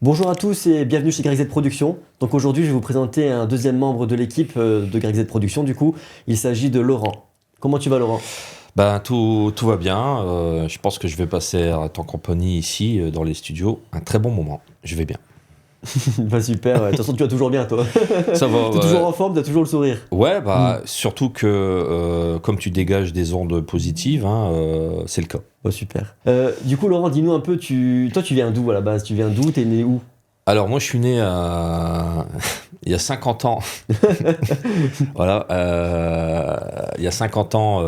Bonjour à tous et bienvenue chez GregZ Productions. Donc aujourd'hui, je vais vous présenter un deuxième membre de l'équipe de GregZ Productions. Du coup, il s'agit de Laurent. Comment tu vas, Laurent? Ben, tout va bien. Je pense que je vais passer à ton compagnie ici, dans les studios, un très bon moment. Je vais bien. Bah super, ouais. De toute façon, tu vas toujours bien, toi. Ça va, T'es toujours en forme, t'as toujours le sourire. ouais, Mm. surtout que comme tu dégages des ondes positives, hein, c'est le cas. Bah super. Du coup, Laurent, dis-nous un peu, toi, tu viens d'où à la base? Tu viens d'où? T'es né où? Alors, moi, je suis né il y a 50 ans. Voilà, il y a 50 ans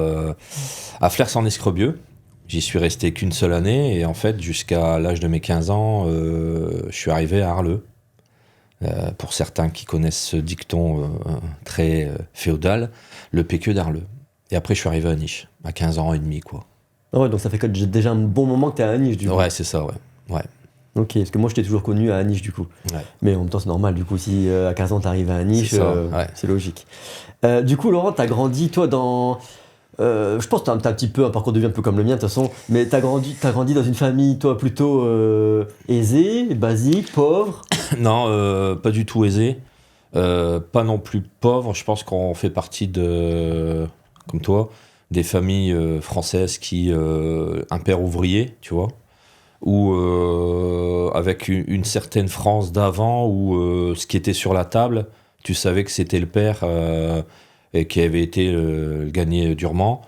à Flers-en-Escrebieux. J'y suis resté qu'une seule année et en fait, jusqu'à l'âge de mes 15 ans, je suis arrivé à Arleux. Pour certains qui connaissent ce dicton très féodal, le PQ d'Arleux. Et après, je suis arrivé à Niche, à 15 ans et demi, quoi. Ah ouais, donc ça fait déjà un bon moment que t'es à Niche, du coup. Ouais, c'est ça, ouais. Ouais, Ok, parce que moi, je t'ai toujours connu à Niche, du coup. ouais. Mais en même temps, c'est normal, du coup, si à 15 ans, t'arrives à C'est Niche, ça, ouais. c'est logique. Du coup, Laurent, t'as grandi, toi, dans... je pense que t'as un petit peu un parcours de vie un peu comme le mien, de toute façon, mais t'as grandi dans une famille, toi, plutôt aisée, basique, pauvre. Non, pas du tout aisé. Pas non plus pauvre. Je pense qu'on fait partie comme toi, des familles françaises qui, un père ouvrier, tu vois, ou avec une certaine France d'avant où ce qui était sur la table, tu savais que c'était le père et qui avait été gagné durement.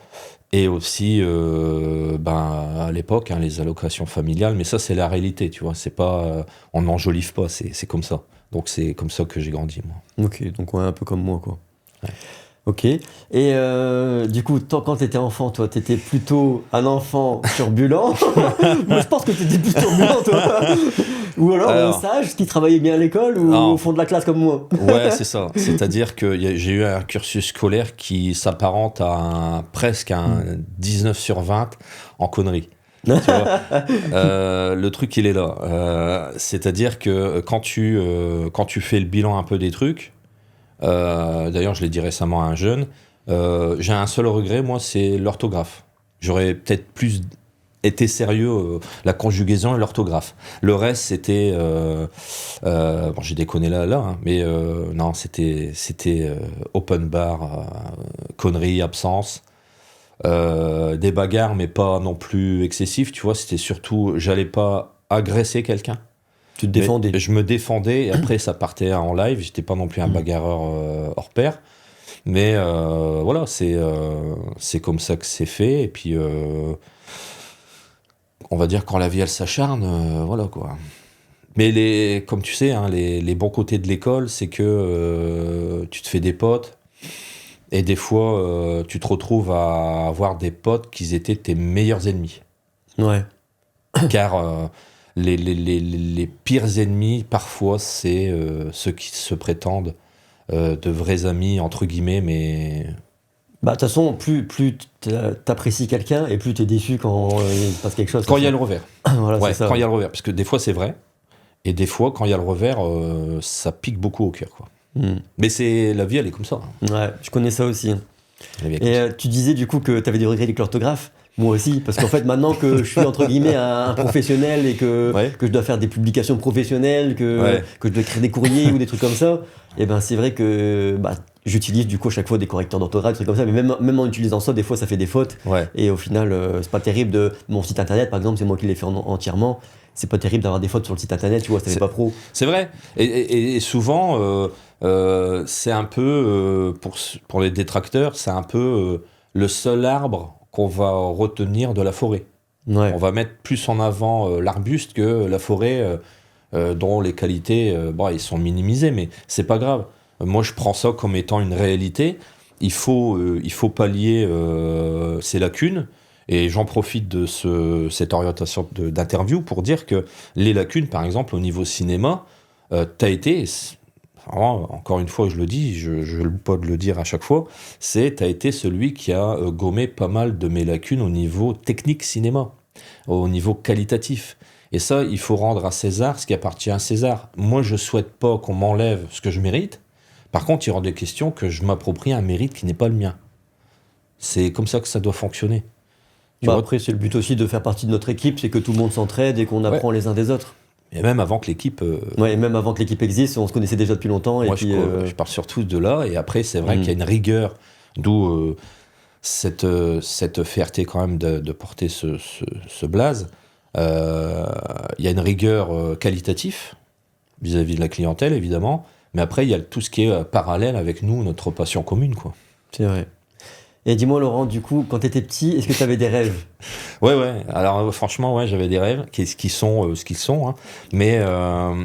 Et aussi, à l'époque, hein, les allocations familiales, mais ça c'est la réalité, tu vois, c'est pas, on n'enjolive pas, c'est comme ça. Donc c'est comme ça que j'ai grandi, moi. Ok, donc ouais, un peu comme moi, quoi. Ouais. Ok. Et du coup, toi, quand t'étais enfant, toi, t'étais plutôt un enfant turbulent. Moi, je pense que t'étais plus turbulent, toi. Ou alors Alors, sage, qui travaillait bien à l'école, ou au non, fond de la classe comme moi. ouais, c'est ça. C'est-à-dire que j'ai eu un cursus scolaire qui s'apparente à presque un 19 sur 20 en conneries. Tu vois, le truc, il est là. C'est-à-dire que quand tu fais le bilan un peu des trucs, d'ailleurs, je l'ai dit récemment à un jeune, j'ai un seul regret, moi, c'est l'orthographe. J'aurais peut-être plus été sérieux, la conjugaison et l'orthographe. Le reste, c'était... bon, j'ai déconné là, hein, mais non, c'était open bar, conneries, absence. Des bagarres, mais pas non plus excessifs, tu vois. C'était surtout, j'allais pas agresser quelqu'un, Tu te mais défendais. je me défendais et après ça partait en live. J'étais pas non plus un bagarreur hors pair, mais voilà, c'est comme ça que c'est fait. Et puis, on va dire quand la vie elle s'acharne, voilà quoi. Mais comme tu sais, hein, les bons côtés de l'école, c'est que tu te fais des potes. Et des fois, tu te retrouves à avoir des potes qui étaient tes meilleurs ennemis. Ouais. Car les pires ennemis, parfois, c'est ceux qui se prétendent de vrais amis, entre guillemets, mais... Bah, de toute façon, plus t'apprécies quelqu'un et plus t'es déçu quand il se passe quelque chose. De Quand toute il y a le façon. revers. Voilà, c'est Ouais, ça. quand il Ouais. y a le revers. Parce que des fois, c'est vrai. Et des fois, quand il y a le revers, ça pique beaucoup au cœur, quoi. Hmm. Mais c'est la vie, elle est comme ça, hein. Ouais, je connais ça aussi. La vie est comme Et ça. tu disais du coup que tu avais des regrets avec l'orthographe. Moi aussi, parce qu'en fait, maintenant que je suis entre guillemets un professionnel et Ouais, que je dois faire des publications professionnelles, ouais. que je dois écrire des courriers ou des trucs comme ça, et ben c'est vrai que bah, j'utilise du coup à chaque fois des correcteurs d'orthographe, des trucs comme ça, mais même en utilisant ça, des fois ça fait des fautes. Ouais. Et au final, c'est pas terrible de. Mon site internet, par exemple, c'est moi qui l'ai fait entièrement. C'est pas terrible d'avoir des fautes sur le site internet, tu vois, ça fait C'est pas pro. c'est vrai. Et souvent, c'est un peu, pour les détracteurs, c'est un peu le seul arbre qu'on va retenir de la forêt. On Ouais. va mettre plus en avant l'arbuste que la forêt, dont les qualités, bon, ils sont minimisées, mais c'est pas grave. Moi, je prends ça comme étant une réalité. Il faut pallier ces lacunes. Et j'en profite de cette orientation d'interview pour dire que les lacunes, par exemple, au niveau cinéma, t'as été, vraiment, encore une fois, je le dis, je loupe pas de le dire à chaque fois, t'as été celui qui a gommé pas mal de mes lacunes au niveau technique cinéma, au niveau qualitatif. Et ça, il faut rendre à César ce qui appartient à César. Moi, je souhaite pas qu'on m'enlève ce que je mérite. Par contre, il y aura des questions que je m'approprie un mérite qui n'est pas le mien. C'est comme ça que ça doit fonctionner. Tu Bah vois? après, c'est le but aussi de faire partie de notre équipe, c'est que tout le monde s'entraide et qu'on Ouais. apprend les uns des autres. Et même avant que l'équipe... Ouais, et même avant que l'équipe existe, on se connaissait déjà depuis longtemps. Et moi, puis, je pars surtout de là. Et après, c'est vrai qu'il y a une rigueur, d'où cette fierté quand même de porter ce blaze. Il y a une rigueur qualitative vis-à-vis de la clientèle, évidemment. Mais après, il y a tout ce qui est parallèle avec nous, notre passion commune, quoi. C'est vrai. Et dis-moi, Laurent, du coup, quand tu étais petit, est-ce que tu avais des rêves? Ouais. Alors, franchement, ouais, j'avais des rêves qui sont ce qu'ils sont. Hein. Mais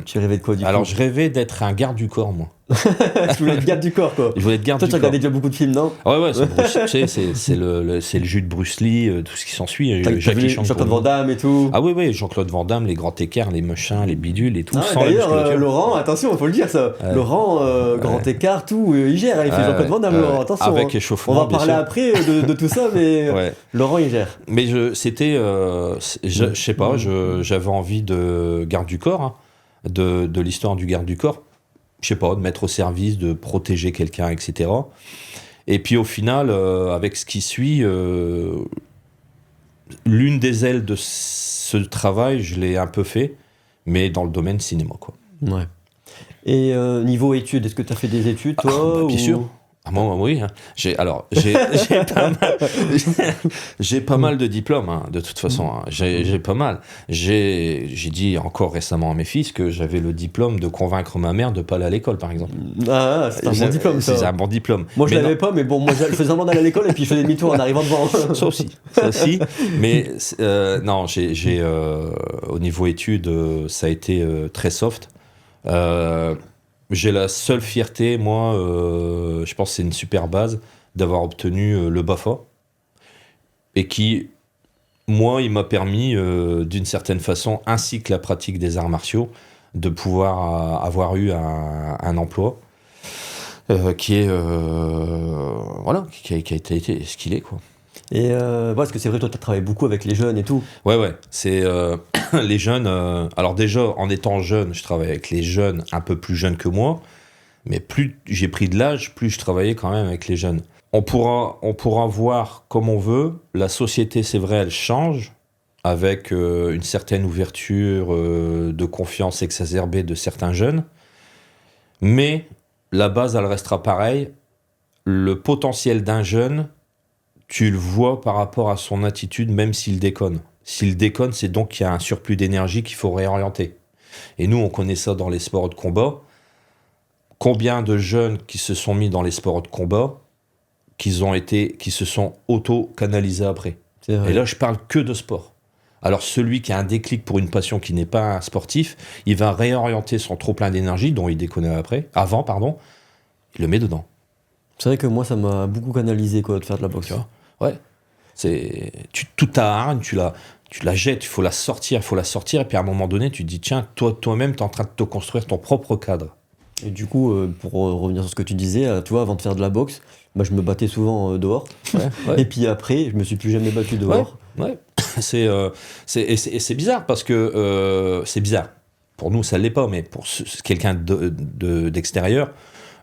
Tu rêvais de quoi, du coup? alors, je rêvais d'être un garde du corps, moi. Tu voulais être garde du corps, quoi. Je voulais être garde Toi, du tu corps. regardais déjà beaucoup de films, non? Ouais, c'est Bruce, tu sais, c'est le jus de Bruce Lee, tout ce qui s'ensuit. T'as vu Jean-Claude Van Damme et tout? Ah oui, Jean-Claude Van Damme, les grands écarts, les machins, les bidules et tout. Ah, sans la d'ailleurs, musculature. Laurent, attention, il faut le dire ça. Laurent, grand écart, tout, il gère, hein, il fait Jean-Claude Van Damme, Laurent, attention. Avec hein. échauffement, On va bien parler sûr. après de tout ça, mais Ouais. Laurent, il gère. Mais je sais pas, j'avais envie de garde du corps, hein, de l'histoire du garde du corps. Je sais pas, de mettre au service, de protéger quelqu'un, etc. Et puis au final, avec ce qui suit, l'une des ailes de ce travail, je l'ai un peu fait, mais dans le domaine cinéma, quoi. Ouais. Et niveau études, est-ce que tu as fait des études, toi? Bien sûr. Ah, moi, oui. Hein. J'ai pas mal de diplômes, hein, de toute façon. Hein. J'ai pas mal. J'ai dit encore récemment à mes fils que j'avais le diplôme de convaincre ma mère de pas aller à l'école, par exemple. Ah, c'est un bon diplôme, ça. C'est un bon diplôme. Moi, je l'avais pas, mais bon, moi, je faisais semblant d'aller à l'école et puis je faisais demi-tour en arrivant devant. Ça aussi. Mais non, au niveau études, ça a été très soft. J'ai la seule fierté, moi, je pense que c'est une super base, d'avoir obtenu le BAFA. Et qui, moi, il m'a permis, d'une certaine façon, ainsi que la pratique des arts martiaux, de pouvoir avoir eu un emploi qui est, voilà, qui a été ce qu'il est, quoi. Et parce que c'est vrai, toi, tu as travaillé beaucoup avec les jeunes et tout. Ouais, c'est les jeunes. Alors déjà, en étant jeune, je travaillais avec les jeunes un peu plus jeunes que moi, mais plus j'ai pris de l'âge, plus je travaillais quand même avec les jeunes. On pourra voir comme on veut. La société, c'est vrai, elle change avec une certaine ouverture de confiance exacerbée de certains jeunes, mais la base, elle restera pareille. Le potentiel d'un jeune, tu le vois par rapport à son attitude, même s'il déconne. S'il déconne, c'est donc qu'il y a un surplus d'énergie qu'il faut réorienter. Et nous, on connaît ça dans les sports de combat. Combien de jeunes qui se sont mis dans les sports de combat, qui se sont auto-canalisés après. C'est vrai. Et là, je parle que de sport. Alors, celui qui a un déclic pour une passion qui n'est pas un sportif, il va réorienter son trop-plein d'énergie, dont il déconnait avant, il le met dedans. C'est vrai que moi, ça m'a beaucoup canalisé, quoi, de faire de la boxe. Tu vois. Ouais. Toute ta hargne, tu la jettes, il faut la sortir, et puis à un moment donné, tu te dis, tiens, toi-même, tu es en train de te construire ton propre cadre. Et du coup, pour revenir sur ce que tu disais, tu vois, avant de faire de la boxe, bah, je me battais souvent dehors. Ouais. Et puis après, je me suis plus jamais battu dehors. Ouais. C'est bizarre, parce que c'est bizarre. Pour nous, ça ne l'est pas, mais pour quelqu'un d'extérieur,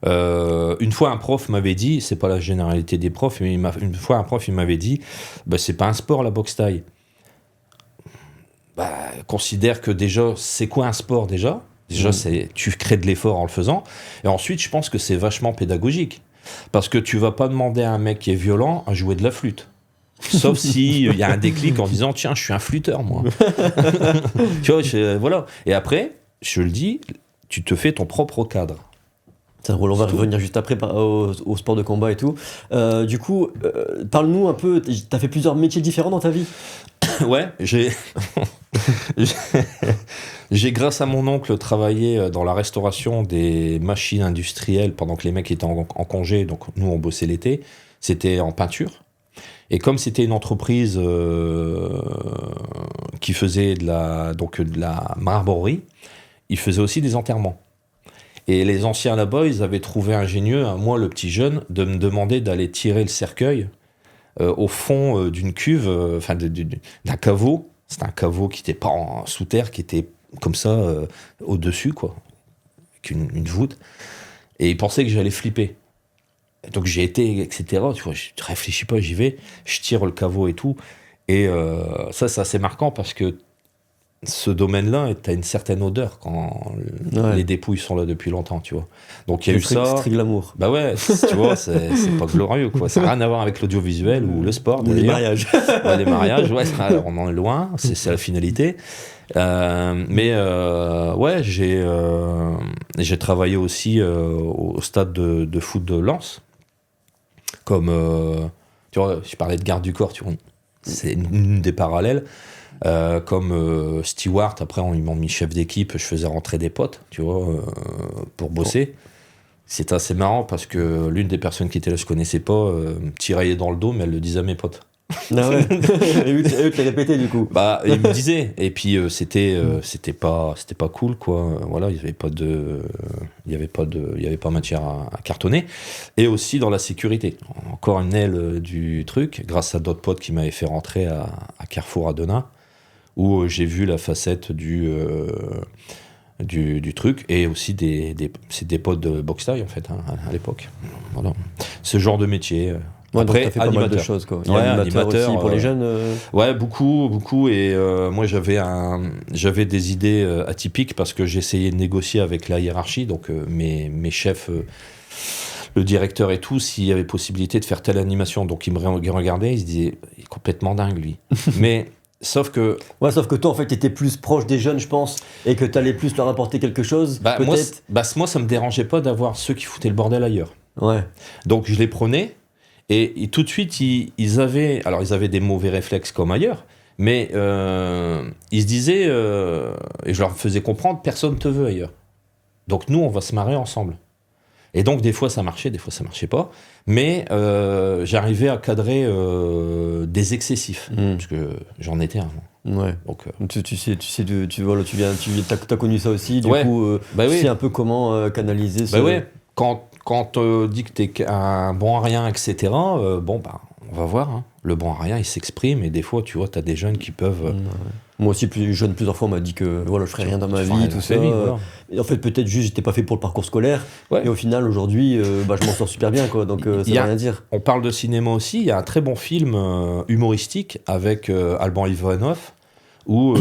une fois un prof m'avait dit, c'est pas la généralité des profs, mais une fois un prof il m'avait dit, bah, c'est pas un sport la boxe thaï. Bah, considère que déjà, c'est quoi un sport déjà, tu crées de l'effort en le faisant, et ensuite je pense que c'est vachement pédagogique, parce que tu vas pas demander à un mec qui est violent à jouer de la flûte. Sauf si il y a un déclic en disant, tiens, je suis un flûteur, moi. Tu vois, voilà. Et après, je le dis, tu te fais ton propre cadre. Ça roule, on va revenir juste après au sport de combat et tout. Du coup, parle-nous un peu, t'as fait plusieurs métiers différents dans ta vie? Ouais, j'ai grâce à mon oncle travaillé dans la restauration des machines industrielles pendant que les mecs étaient en congé, donc nous on bossait l'été, c'était en peinture. Et comme c'était une entreprise qui faisait de la marbrerie, ils faisaient aussi des enterrements. Et les anciens là-bas, ils avaient trouvé ingénieux, à moi le petit jeune, de me demander d'aller tirer le cercueil au fond d'une cuve, d'un caveau. C'était un caveau qui n'était pas sous terre, qui était comme ça au-dessus, quoi, avec une voûte. Et ils pensaient que j'allais flipper. Et donc j'ai été, etc. Tu vois, je réfléchis pas, j'y vais, je tire le caveau et tout. Et ça c'est assez marquant parce que ce domaine-là, tu as une certaine odeur quand les dépouilles sont là depuis longtemps, tu vois. Donc il y a eu ça. C'est très glamour. Bah ouais, tu vois, c'est pas glorieux, quoi. Ça n'a rien à voir avec l'audiovisuel ou le sport. Ou les mariages. Ouais, les mariages, ouais, on en est loin, c'est la finalité. Ouais, j'ai travaillé aussi au stade de foot de Lens. Comme, tu vois, je parlais de garde du corps, tu vois, c'est une des parallèles. Comme steward, après ils m'ont mis chef d'équipe, je faisais rentrer des potes, tu vois, pour bosser. C'est assez marrant parce que l'une des personnes qui était là, je connaissais pas, me tiraillait dans le dos, mais elle le disait à mes potes. Ah ouais. Et eux te les répétaient du coup. Bah, ils me disaient. Et puis c'était pas cool, quoi. Voilà, il y avait pas matière à cartonner. Et aussi dans la sécurité. Encore une aile du truc, grâce à d'autres potes qui m'avaient fait rentrer à Carrefour à Denain, où j'ai vu la facette du truc, et aussi c'est des potes de boxe taille en fait, hein, à l'époque. Voilà. Ce genre de métier. Ouais, après, donc t'as fait pas mal de choses, quoi. Ouais, animateur aussi pour les jeunes. Ouais, beaucoup. Et moi, j'avais des idées atypiques parce que j'essayais de négocier avec la hiérarchie, donc mes chefs, le directeur et tout, s'il y avait possibilité de faire telle animation. Donc ils me regardaient, ils se disaient, il est complètement dingue lui. Mais sauf que toi, en fait, t'étais plus proche des jeunes, je pense, et que t'allais plus leur apporter quelque chose. Peut-être. Moi, ça me dérangeait pas d'avoir ceux qui foutaient le bordel ailleurs. Ouais. Donc je les prenais. Et tout de suite, ils avaient des mauvais réflexes comme ailleurs, mais ils se disaient, et je leur faisais comprendre, personne ne te veut ailleurs. Donc nous, on va se marrer ensemble. Et donc des fois ça marchait, des fois ça marchait pas, mais j'arrivais à cadrer des excessifs, parce que j'en étais un. Ouais. Donc, t'as connu ça aussi, du coup, tu sais un peu comment canaliser ce... Bah ouais. Quand on dit que t'es un bon à rien, etc., on va voir. Hein. Le bon à rien, il s'exprime, et des fois, tu vois, t'as des jeunes qui peuvent... Ouais. Moi aussi, plus jeune, plusieurs fois, on m'a dit que voilà, je ferais rien dans ma vie, tout ça. Voilà. Et en fait, peut-être juste, j'étais pas fait pour le parcours scolaire, et au final, aujourd'hui, je m'en sors super bien, quoi, donc ça veut rien dire. On parle de cinéma aussi, il y a un très bon film humoristique avec Alban Ivanov, où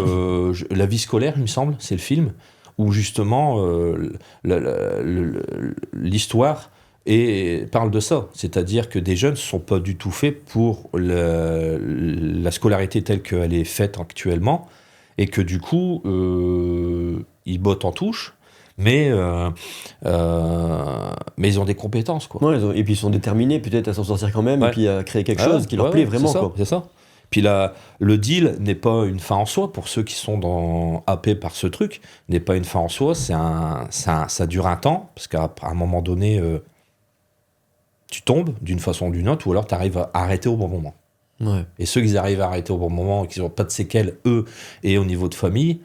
La vie scolaire, il me semble, c'est le film, où justement l'histoire parle de ça. C'est-à-dire que des jeunes ne sont pas du tout faits pour la scolarité telle qu'elle est faite actuellement, et que du coup, ils bottent en touche, mais ils ont des compétences, quoi. Ouais, et puis ils sont déterminés peut-être à s'en sortir quand même, et puis à créer quelque chose qui leur plaît vraiment. C'est ça. Puis le deal n'est pas une fin en soi, pour ceux qui sont happés par ce truc, n'est pas une fin en soi, ça dure un temps, parce qu'à un moment donné, tu tombes d'une façon ou d'une autre, ou alors tu arrives à arrêter au bon moment. Ouais. Et ceux qui arrivent à arrêter au bon moment, et qui n'ont pas de séquelles, eux, et au niveau de famille,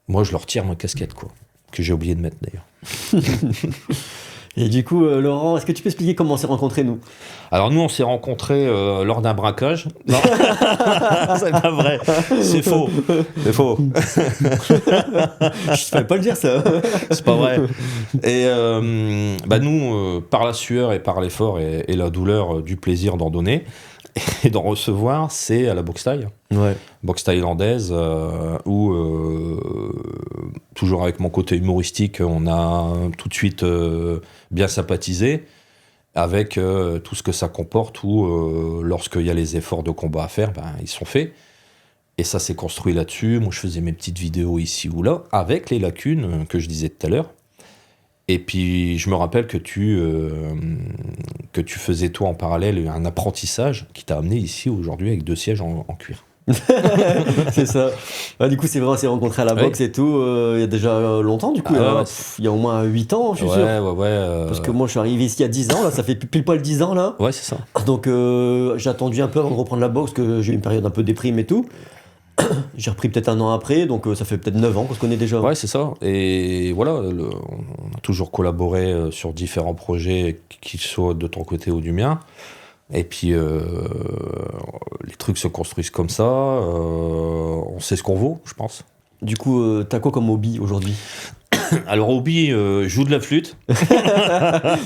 moi je leur tire ma casquette, quoi, que j'ai oublié de mettre d'ailleurs. Et du coup, Laurent, est-ce que tu peux expliquer comment on s'est rencontrés, nous ? Alors nous, on s'est rencontrés lors d'un braquage. Non, c'est pas vrai. C'est faux. C'est faux. Je savais pas le dire, ça. C'est pas vrai. Et nous, par la sueur et par l'effort et la douleur du plaisir d'en donner et d'en recevoir, c'est à la boxe thaï. Ouais. Boxe thaïlandaise, où, toujours avec mon côté humoristique, on a tout de suite bien sympathisé avec tout ce que ça comporte, où lorsqu'il y a les efforts de combat à faire, ils sont faits. Et ça s'est construit là-dessus. Moi, je faisais mes petites vidéos ici ou là, avec les lacunes que je disais tout à l'heure. Et puis, je me rappelle que tu faisais, toi, en parallèle, un apprentissage qui t'a amené ici, aujourd'hui, avec 2 sièges en cuir. C'est ça. Du coup, c'est vrai, on s'est rencontrés à la boxe et tout, il y a déjà longtemps, du coup. Il y a au moins 8 ans, je suis sûr. Parce que moi, je suis arrivé ici il y a 10 ans, là, ça fait pile poil 10 ans, là. Ouais, c'est ça. Donc, j'ai attendu un peu avant de reprendre la boxe, que j'ai eu une période un peu déprime et tout. J'ai repris peut-être 1 an après, donc ça fait peut-être 9 ans qu'on se connaît déjà. Ouais, c'est ça. Et voilà, on a toujours collaboré sur différents projets, qu'ils soient de ton côté ou du mien. Et puis, les trucs se construisent comme ça. On sait ce qu'on vaut, je pense. Du coup, t'as quoi comme hobby aujourd'hui ? Alors, hobby, je joue de la flûte.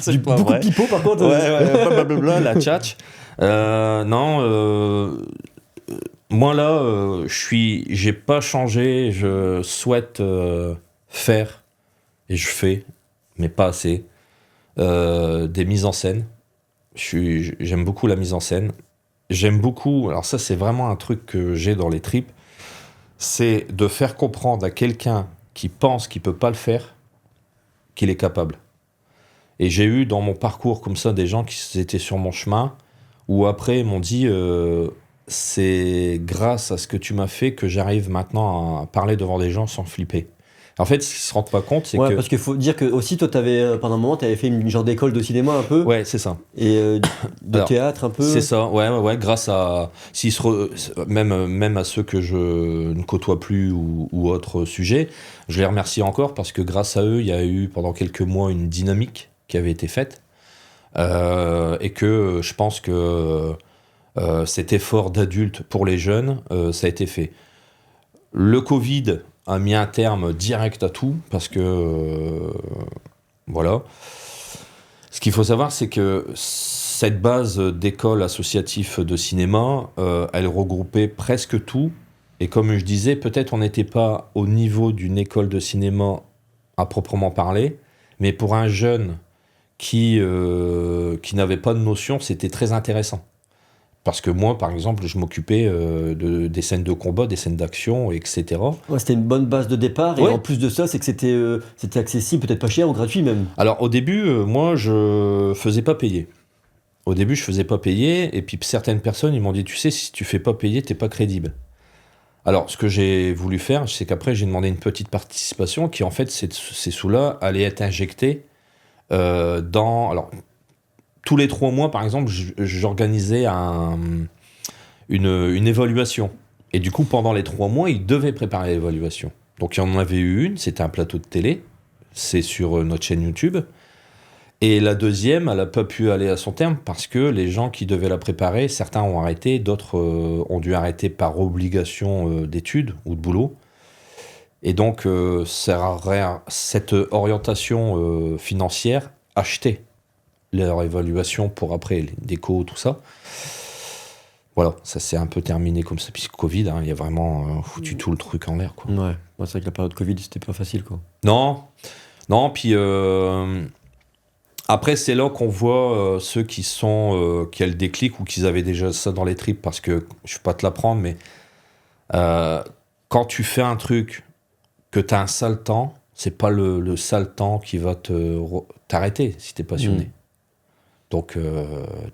C'est pas beaucoup vrai. De pipeau, par contre. Ouais, blablabla, la tchatch. Non, moi là, j'ai pas changé, je souhaite faire, et je fais, mais pas assez, des mises en scène. J'aime beaucoup la mise en scène. J'aime beaucoup, alors ça c'est vraiment un truc que j'ai dans les tripes, c'est de faire comprendre à quelqu'un qui pense qu'il peut pas le faire, qu'il est capable. Et j'ai eu dans mon parcours comme ça des gens qui étaient sur mon chemin, où après ils m'ont dit c'est grâce à ce que tu m'as fait que j'arrive maintenant à parler devant des gens sans flipper. En fait, ce qu'ils se rendent pas compte, c'est Ouais, que... parce qu'il faut dire que aussi, toi, pendant un moment, t'avais fait une genre d'école de cinéma un peu, Ouais, c'est ça. et de Alors, théâtre un peu. C'est ça, ouais, grâce à... Même à ceux que je ne côtoie plus ou autres sujets, je les remercie encore parce que grâce à eux, il y a eu pendant quelques mois une dynamique qui avait été faite et que je pense que cet effort d'adulte pour les jeunes, ça a été fait. Le Covid a mis un terme direct à tout parce que voilà. Ce qu'il faut savoir, c'est que cette base d'école associative de cinéma, elle regroupait presque tout. Et comme je disais, peut-être on n'était pas au niveau d'une école de cinéma à proprement parler, mais pour un jeune qui n'avait pas de notion, c'était très intéressant. Parce que moi, par exemple, je m'occupais des scènes de combat, des scènes d'action, etc. Ouais, c'était une bonne base de départ, et Ouais. en plus de ça, c'est que c'était accessible, peut-être pas cher ou gratuit même. Alors au début, moi, je faisais pas payer. Au début, je faisais pas payer, et puis certaines personnes, ils m'ont dit, tu sais, si tu fais pas payer, t'es pas crédible. Alors, ce que j'ai voulu faire, c'est qu'après, j'ai demandé une petite participation qui, en fait, ces sous-là allaient être injectés dans... Alors, tous les 3 mois, par exemple, j'organisais une évaluation. Et du coup, pendant les 3 mois, ils devaient préparer l'évaluation. Donc, il y en avait eu une, c'était un plateau de télé. C'est sur notre chaîne YouTube. Et la deuxième, elle n'a pas pu aller à son terme parce que les gens qui devaient la préparer, certains ont arrêté, d'autres ont dû arrêter par obligation d'études ou de boulot. Et donc, cette orientation financière achetait leur évaluation pour après, les décos, tout ça. Voilà, ça s'est un peu terminé comme ça. Puis Covid, hein, il y a vraiment foutu tout le truc en l'air, quoi. Ouais, c'est vrai que la période Covid, c'était pas facile, quoi. Non, puis après c'est là qu'on voit ceux qui ont le déclic ou qui avaient déjà ça dans les tripes, parce que je vais pas te l'apprendre, mais quand tu fais un truc que tu as un sale temps, c'est pas le sale temps qui va t'arrêter si t'es passionné. Donc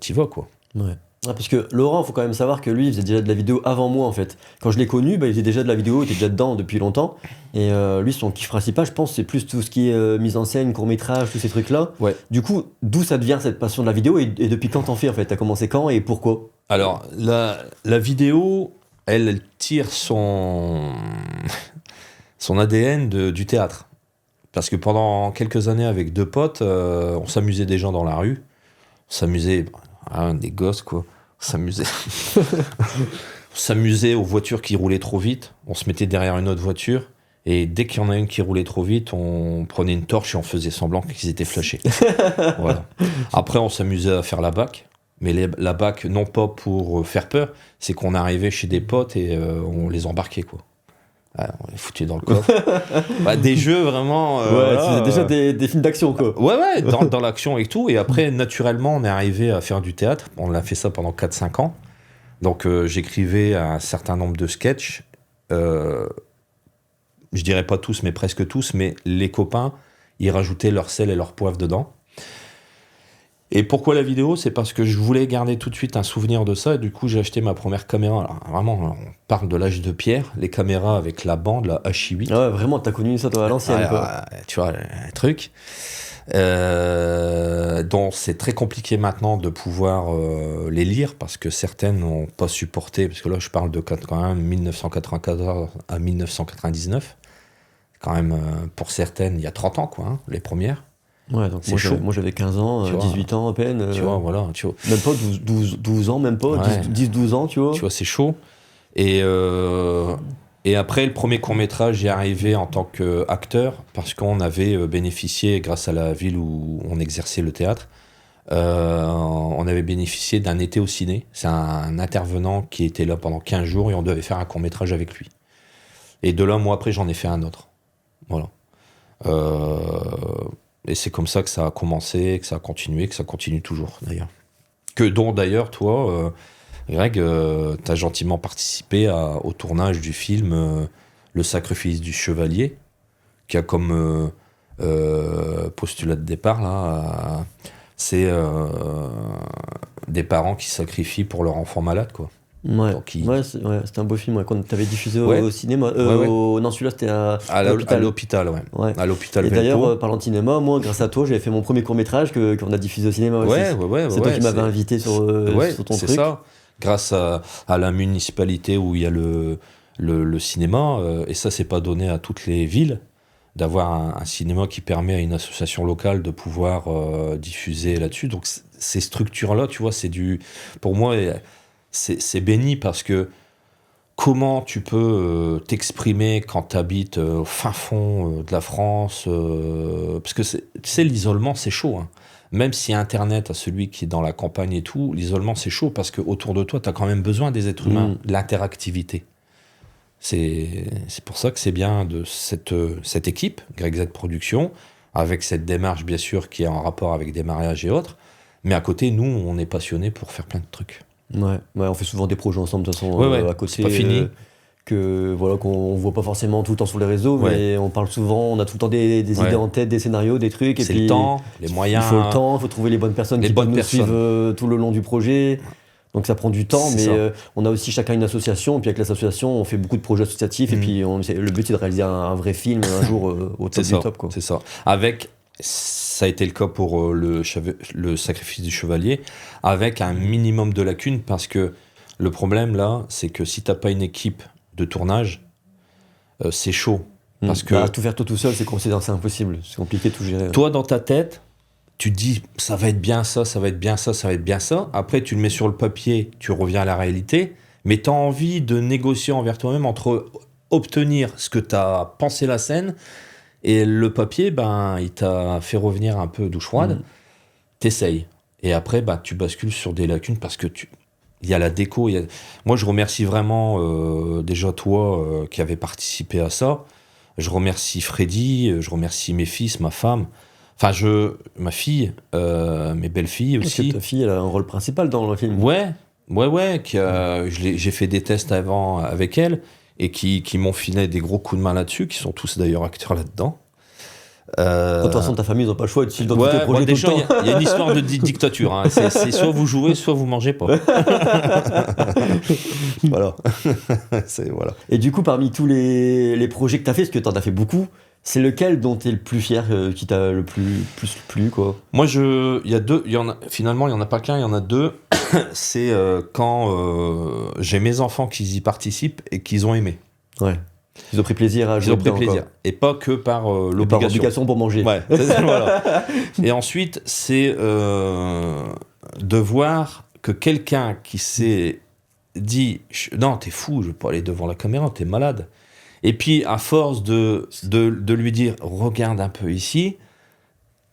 t'y vas, quoi. Ouais. Ah, parce que Laurent, faut quand même savoir que lui, il faisait déjà de la vidéo avant moi, en fait. Quand je l'ai connu, il faisait déjà de la vidéo, il était déjà dedans depuis longtemps. Et lui, son kiff principal, je pense, c'est plus tout ce qui est mise en scène, court-métrage, tous ces trucs-là. Ouais. Du coup, d'où ça devient cette passion de la vidéo, et depuis quand t'en fais, en fait? T'as commencé quand et pourquoi? Alors, la vidéo, elle tire son ADN du théâtre. Parce que pendant quelques années, avec 2 potes, on s'amusait des gens dans la rue. On s'amusait, des gosses, quoi. On s'amusait. On s'amusait aux voitures qui roulaient trop vite. On se mettait derrière une autre voiture. Et dès qu'il y en a une qui roulait trop vite, on prenait une torche et on faisait semblant qu'ils étaient flashés. Voilà. Après, on s'amusait à faire la BAC. Mais la BAC, non pas pour faire peur, c'est qu'on arrivait chez des potes et on les embarquait, quoi. On les foutait dans le coffre. Des jeux vraiment... c'est déjà des films d'action, quoi. Ouais, dans l'action et tout. Et après, naturellement, on est arrivé à faire du théâtre. On a fait ça pendant 4-5 ans. Donc, j'écrivais un certain nombre de sketchs. Je dirais pas tous, mais presque tous. Mais les copains, ils rajoutaient leur sel et leur poivre dedans. Et pourquoi la vidéo? C'est parce que je voulais garder tout de suite un souvenir de ça. Et du coup, j'ai acheté ma première caméra. Alors, vraiment, on parle de l'âge de pierre. Les caméras avec la bande, la HI8. Ah ouais, vraiment, t'as connu ça, toi, à l'ancienne, quoi. Tu vois, un truc. Dont c'est très compliqué maintenant de pouvoir les lire parce que certaines n'ont pas supporté. Parce que là, je parle de quand même 1994 à 1999. Quand même, pour certaines, il y a 30 ans, quoi, hein, les premières. Ouais, donc moi j'avais 15 ans, 18 ans à peine. Tu vois, voilà. Tu vois. Même pas 12 ans, même pas, Ouais. 10-12 ans, tu vois. Tu vois, c'est chaud. Et après, le premier court-métrage, j'y arrivé en tant qu'acteur parce qu'on avait bénéficié, grâce à la ville où on exerçait le théâtre, on avait bénéficié d'un été au ciné. C'est un intervenant qui était là pendant 15 jours et on devait faire un court-métrage avec lui. Et de là, moi, après, j'en ai fait un autre. Voilà. Et c'est comme ça que ça a commencé, que ça a continué, que ça continue toujours, d'ailleurs. Dont, d'ailleurs, toi, Greg, t'as gentiment participé au tournage du film Le sacrifice du chevalier, qui a comme postulat de départ, là, c'est des parents qui sacrifient pour leur enfant malade, quoi. Ouais, Donc, c'était un beau film quand t'avais diffusé Ouais. au cinéma. Ouais. Non, celui-là c'était à l'hôpital, ouais. Ouais. À l'hôpital Et Velpo. d'ailleurs, parlant de cinéma, moi, grâce à toi, j'avais fait mon premier court-métrage qu'on a diffusé au cinéma aussi. C'est toi qui m'avais invité sur ton c'est truc. ça. Grâce à la municipalité où il y a le cinéma, et ça, c'est pas donné à toutes les villes, d'avoir un cinéma qui permet à une association locale de pouvoir diffuser là-dessus. Donc, ces structures-là, tu vois, pour moi, c'est béni parce que comment tu peux t'exprimer quand tu habites au fin fond de la France parce que tu sais, l'isolement, c'est chaud. Hein. Même si Internet, à celui qui est dans la campagne et tout, l'isolement, c'est chaud parce qu'autour de toi, tu as quand même besoin des êtres humains, de l'interactivité. C'est pour ça que c'est bien de cette équipe, Greg Z Productions, avec cette démarche, bien sûr, qui est en rapport avec des mariages et autres. Mais à côté, nous, on est passionnés pour faire plein de trucs. Ouais, on fait souvent des projets ensemble de toute façon à côté. C'est pas fini. Qu'on voit pas forcément tout le temps sur les réseaux, mais on parle souvent, on a tout le temps des idées en tête, des scénarios, des trucs. C'est le temps, les moyens. Il faut le temps, il faut trouver les bonnes personnes qui peuvent nous suivre tout le long du projet. Donc ça prend du temps, mais on a aussi chacun une association, et puis avec l'association, on fait beaucoup de projets associatifs, et puis le but c'est de réaliser un vrai film un jour au top du top. Quoi. C'est ça. Ça a été le cas pour le sacrifice du chevalier, avec un minimum de lacunes, parce que le problème là, c'est que si t'as pas une équipe de tournage, c'est chaud. Parce que tout faire toi tout seul, c'est impossible, c'est compliqué de tout gérer. Toi, dans ta tête, tu te dis ça va être bien ça, ça va être bien ça, ça va être bien ça. Après, tu le mets sur le papier, tu reviens à la réalité, mais tu as envie de négocier envers toi-même entre obtenir ce que tu as pensé la scène et le papier, il t'a fait revenir un peu douche froide. T'essayes. Et après, tu bascules sur des lacunes parce que il y a la déco. Moi, je remercie vraiment déjà toi qui avait participé à ça. Je remercie Freddy, je remercie mes fils, ma femme. Enfin, ma fille, mes belles-filles aussi. Parce que ta fille, elle a un rôle principal dans le film. Ouais. J'ai fait des tests avant avec elle et qui m'ont filé des gros coups de main là-dessus, qui sont tous d'ailleurs acteurs là-dedans. De toute façon, ta famille, ils n'ont pas le choix de suivre dans tous tes projets déjà, tout le temps. Il y a une histoire de dictature. Hein. C'est soit vous jouez, soit vous mangez pas. Voilà. Voilà. Et du coup, parmi tous les projets que tu as fait, parce que tu en as fait beaucoup, c'est lequel dont tu es le plus fier, qui t'a le plus plu, quoi? Moi, finalement, il n'y en a pas qu'un, il y en a deux. C'est quand j'ai mes enfants qui y participent et qu'ils ont aimé. Ouais. Ils ont pris plaisir à jouer. Ils ont pris plaisir. Quoi. Et pas que par l'obligation. Par obligation pour manger. Ouais. Voilà. Et ensuite, c'est de voir que quelqu'un qui s'est dit non, t'es fou, je veux pas aller devant la caméra, t'es malade. Et puis, à force de lui dire regarde un peu ici,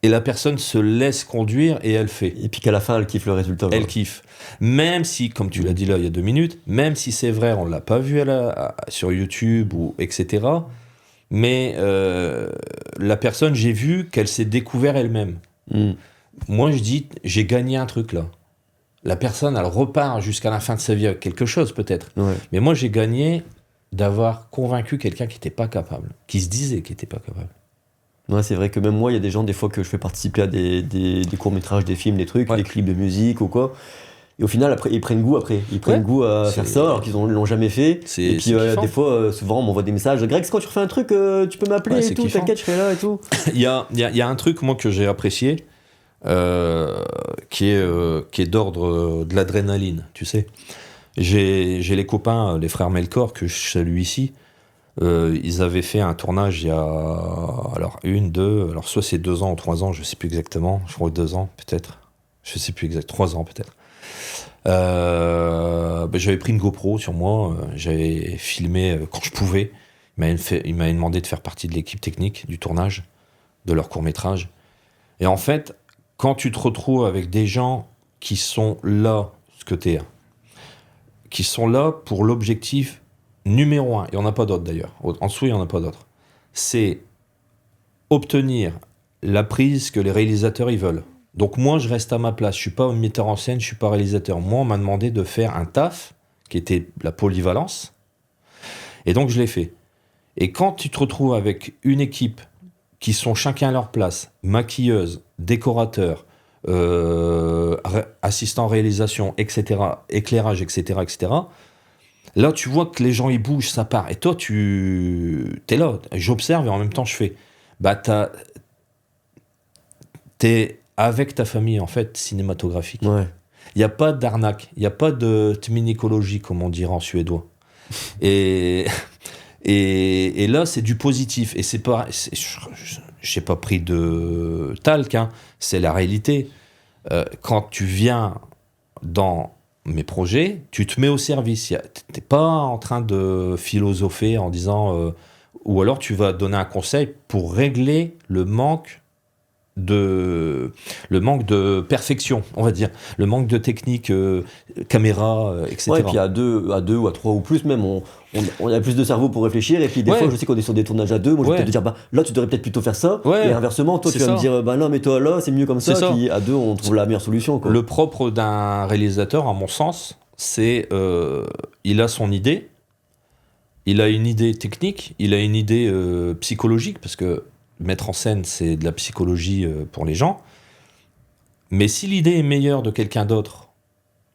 et la personne se laisse conduire et elle fait. Et puis qu'à la fin, elle kiffe le résultat. Elle kiffe. Même si, comme tu l'as dit là il y a 2 minutes, même si c'est vrai, on ne l'a pas vu sur YouTube, ou etc. Mais la personne, j'ai vu qu'elle s'est découvert elle-même. Moi, je dis, j'ai gagné un truc là. La personne, elle repart jusqu'à la fin de sa vie avec quelque chose peut-être. Ouais. Mais moi, j'ai gagné d'avoir convaincu quelqu'un qui n'était pas capable, qui se disait qu'il n'était pas capable. Ouais, c'est vrai que même moi, il y a des gens, des fois, que je fais participer à des courts-métrages, des films, des trucs, des clips de musique ou quoi. Et au final, après, ils prennent goût goût à faire ça, alors qu'ils l'ont jamais fait. Et puis, des fois, souvent, on m'envoie des messages. Greg, quand tu refais un truc, tu peux m'appeler et tout, t'inquiète, je serai là et tout. Il y a un truc, moi, que j'ai apprécié, qui est d'ordre de l'adrénaline, tu sais. J'ai les copains, les frères Melkor, que je salue ici. Ils avaient fait un tournage il y a soit c'est 2 ans ou 3 ans, je sais plus exactement, je crois 2 ans peut-être, je sais plus exactement, 3 ans peut-être. J'avais pris une GoPro sur moi, j'avais filmé quand je pouvais. Il m'avait demandé de faire partie de l'équipe technique du tournage de leur court-métrage. Et en fait, quand tu te retrouves avec des gens qui sont là, ce que t'es, qui sont là pour l'objectif numéro 1, il n'y en a pas d'autre d'ailleurs, en dessous il n'y en a pas d'autre, c'est obtenir la prise que les réalisateurs ils veulent. Donc moi je reste à ma place, je suis pas metteur en scène, je suis pas réalisateur. Moi on m'a demandé de faire un taf qui était la polyvalence, et donc je l'ai fait. Et quand tu te retrouves avec une équipe qui sont chacun à leur place, maquilleuse, décorateur, assistant réalisation, etc., éclairage, etc., etc., là tu vois que les gens ils bougent, ça part. Et toi t'es là, j'observe et en même temps je fais. Bah t'es avec ta famille en fait cinématographique. Ouais. Il n'y a pas d'arnaque, il n'y a pas de tminikologie comme on dirait en suédois. Et là c'est du positif et c'est pas, j'ai pas pris de talc, hein, c'est la réalité. Quand tu viens dans mes projets, tu te mets au service. T'es pas en train de philosopher en disant ou alors tu vas donner un conseil pour régler le manque de perfection, on va dire, le manque de technique, caméra, etc. Ouais, et puis à deux ou à trois ou plus même, on a plus de cerveau pour réfléchir. Et puis des fois, je sais qu'on est sur des tournages à deux. Moi, je vais peut-être te dire, bah là, tu devrais peut-être plutôt faire ça. Ouais. Et inversement, toi, tu vas me dire, bah non, mais toi là, c'est mieux comme ça. Et puis à deux, on trouve la meilleure solution, quoi. Le propre d'un réalisateur, à mon sens, c'est il a son idée, il a une idée technique, il a une idée psychologique, parce que mettre en scène, c'est de la psychologie pour les gens. Mais si l'idée est meilleure de quelqu'un d'autre,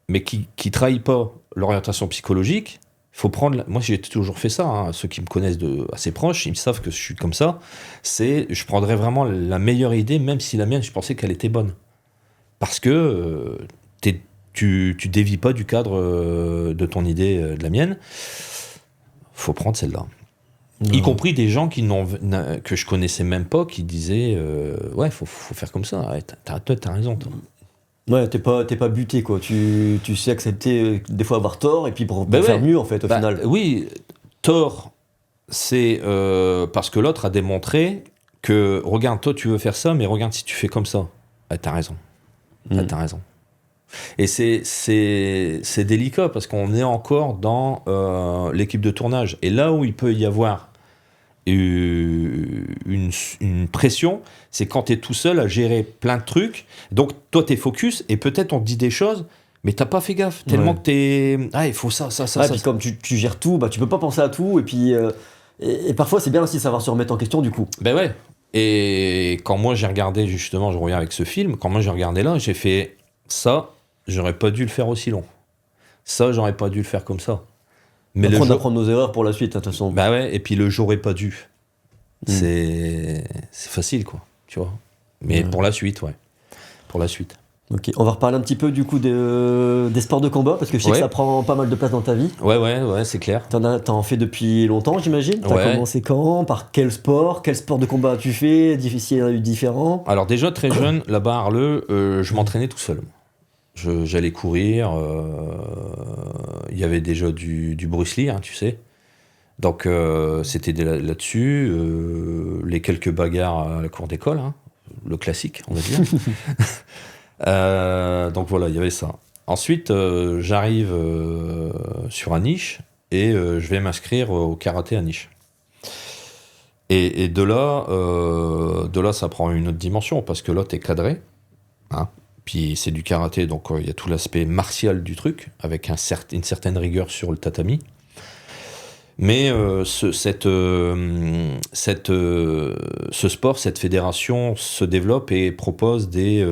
mais qui trahit pas l'orientation psychologique, faut prendre. Moi, j'ai toujours fait ça. Hein. Ceux qui me connaissent assez proches, ils savent que je suis comme ça. Je prendrais vraiment la meilleure idée, même si la mienne, je pensais qu'elle était bonne, parce que tu dévies pas du cadre de ton idée, de la mienne. Faut prendre celle-là. Non. Y compris des gens que je connaissais même pas, qui disaient ouais, faut faire comme ça. Ouais, t'as raison, toi. Ouais, t'es pas buté, quoi. Tu sais accepter des fois avoir tort et puis pour faire mieux, en fait, au final. Oui, tort, c'est parce que l'autre a démontré que regarde, toi tu veux faire ça, mais regarde si tu fais comme ça. Ouais, t'as raison. T'as raison. Et c'est délicat parce qu'on est encore dans l'équipe de tournage. Et là où il peut y avoir une pression, c'est quand tu es tout seul à gérer plein de trucs. Donc toi, tu es focus et peut-être on te dit des choses, mais t'as pas fait gaffe. Tellement que t'es. Ah, il faut ça. Et puis comme tu gères tout, bah, tu peux pas penser à tout. Et puis et parfois, c'est bien aussi de savoir se remettre en question, du coup. Ben ouais. Et quand moi j'ai regardé, justement, je reviens avec ce film, quand moi j'ai regardé là, j'ai fait ça, j'aurais pas dû le faire aussi long. Ça, j'aurais pas dû le faire comme ça. Mais on apprend nos erreurs pour la suite, de toute façon. Bah ouais, et puis le j'aurais pas dû. C'est facile, quoi, tu vois. Mais pour la suite, ouais. Pour la suite. Ok, on va reparler un petit peu du coup des sports de combat, parce que je sais que ça prend pas mal de place dans ta vie. Ouais, c'est clair. T'en fais depuis longtemps, j'imagine. T'as commencé quand? Par quel sport? Quel sport de combat as-tu fait? Difficile, il y en a eu différents. Alors déjà, très jeune, là-bas à Arleux, je m'entraînais tout seul. J'allais courir, il y avait déjà du Bruce Lee, hein, tu sais. Donc c'était là-dessus, les quelques bagarres à la cour d'école, hein, le classique, on va dire. Donc voilà, il y avait ça. Ensuite, j'arrive sur un niche et je vais m'inscrire au karaté à niche. Et de là, ça prend une autre dimension parce que là, t'es cadré, hein. Puis c'est du karaté, donc il y a tout l'aspect martial du truc, avec une certaine rigueur sur le tatami. Mais ce sport, cette fédération se développe et propose des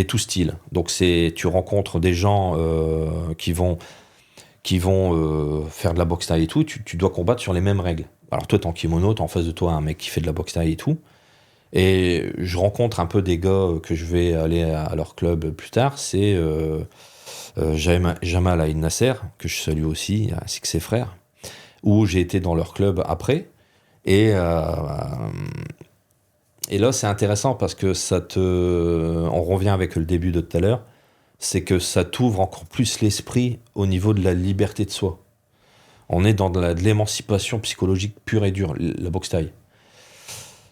tout styles. Donc tu rencontres des gens qui vont faire de la boxe thaï et tout, tu dois combattre sur les mêmes règles. Alors toi, t'es en kimono, t'as en face de toi un mec qui fait de la boxe thaï et tout. Et je rencontre un peu des gars que je vais aller à leur club plus tard. C'est Jamal Aïd Nasser, que je salue aussi, ainsi que ses frères, où j'ai été dans leur club après. Et là, c'est intéressant parce que on revient avec le début de tout à l'heure, c'est que ça t'ouvre encore plus l'esprit au niveau de la liberté de soi. On est dans de l'émancipation psychologique pure et dure, la boxe thaï.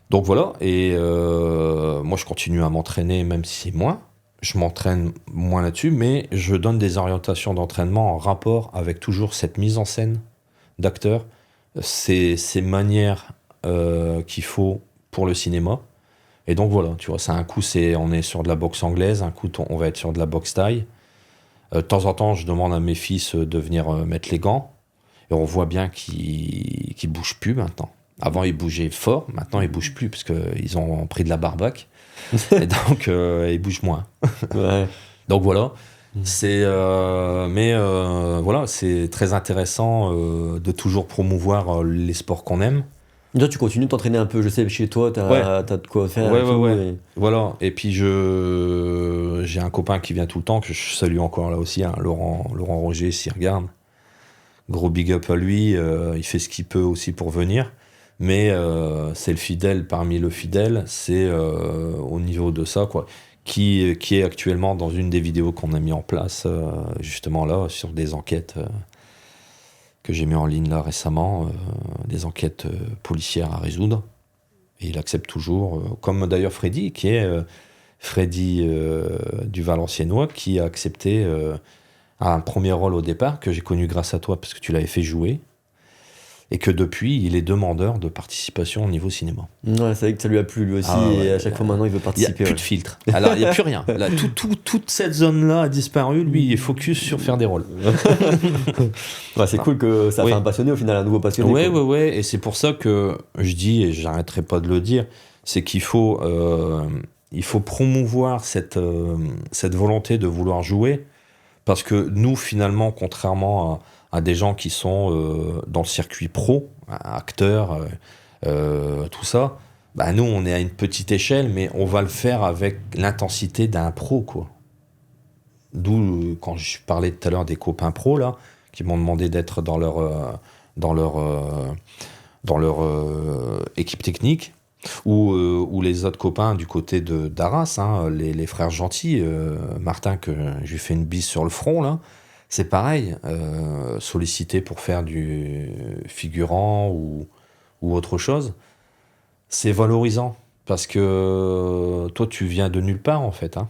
Donc voilà, et moi je continue à m'entraîner même si c'est moins. Je m'entraîne moins là-dessus, mais je donne des orientations d'entraînement en rapport avec toujours cette mise en scène d'acteur, ces manières qu'il faut pour le cinéma. Et donc voilà, tu vois, ça un coup on est sur de la boxe anglaise, un coup on va être sur de la boxe thaï. De temps en temps, je demande à mes fils de venir mettre les gants, et on voit bien qu'ils bougent plus maintenant. Avant, ils bougeaient fort, maintenant, ils bougent plus, parce qu'ils ont pris de la barbaque, et donc ils bougent moins. Ouais. Donc voilà, voilà, c'est très intéressant de toujours promouvoir les sports qu'on aime. Toi, tu continues de t'entraîner un peu, je sais, chez toi, t'as de quoi faire. Ouais, et tout, ouais. et- Voilà, et puis j'ai un copain qui vient tout le temps, que je salue encore là aussi, hein, Laurent Roger, s'il regarde. Gros big up à lui, il fait ce qu'il peut aussi pour venir. Mais c'est le fidèle parmi le fidèle, c'est au niveau de ça, quoi. Qui est actuellement dans une des vidéos qu'on a mis en place, justement là, sur des enquêtes que j'ai mis en ligne là récemment, des enquêtes policières à résoudre. Et il accepte toujours, comme d'ailleurs Freddy, qui est Freddy du Valenciennois, qui a accepté un premier rôle au départ, que j'ai connu grâce à toi, parce que tu l'avais fait jouer, et que depuis, il est demandeur de participation au niveau cinéma. Ouais, c'est vrai que ça lui a plu lui aussi, Ah ouais, et à chaque fois maintenant il veut Il n'y a participer. plus de filtre. Alors, il n'y a plus rien. Là, toute cette zone-là a disparu. Lui, il est focus sur faire des rôles. Ouais, c'est cool que ça Oui. fait un passionné au final, un nouveau passionné. Ouais, quoi. ouais, ouais. Et c'est pour ça que je dis, et j'arrêterai pas de le dire, c'est qu'il faut promouvoir cette volonté de vouloir jouer. Parce que nous, finalement, contrairement à des gens qui sont dans le circuit pro, acteurs, tout ça, bah nous, on est à une petite échelle, mais on va le faire avec l'intensité d'un pro, quoi. D'où, quand je parlais tout à l'heure des copains pros, là, qui m'ont demandé d'être dans leur équipe technique, ou les autres copains du côté d'Arras, hein, les frères gentils, Martin, que je lui fais une bise sur le front, là, c'est pareil, sollicité pour faire du figurant ou autre chose, c'est valorisant, parce que toi, tu viens de nulle part, en fait, hein.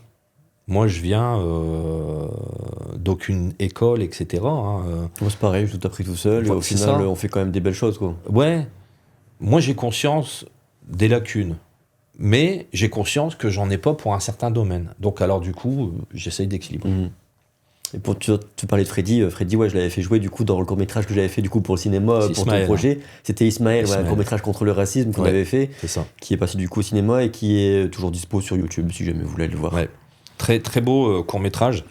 Moi, je viens d'aucune école, etc. Hein, Moi, c'est pareil, tout appris tout seul, et Ouais, au c'est final ça. on fait quand même des belles choses. Quoi. ouais, moi, j'ai conscience des lacunes, mais j'ai conscience que j'en ai pas pour un certain domaine. Donc, alors, du coup, j'essaye d'équilibrer. Mhm. Et pour tu parlais de Freddy, ouais, je l'avais fait jouer du coup dans le court-métrage que j'avais fait du coup pour le cinéma, C'est pour Ismaël, ton projet. C'était Ismaël, ouais, un Ismaël. court-métrage contre le racisme qu'on Ouais. avait fait, C'est ça. qui est passé du coup au cinéma et qui est toujours dispo sur YouTube si jamais vous voulez le voir. Ouais. Très, très beau court-métrage,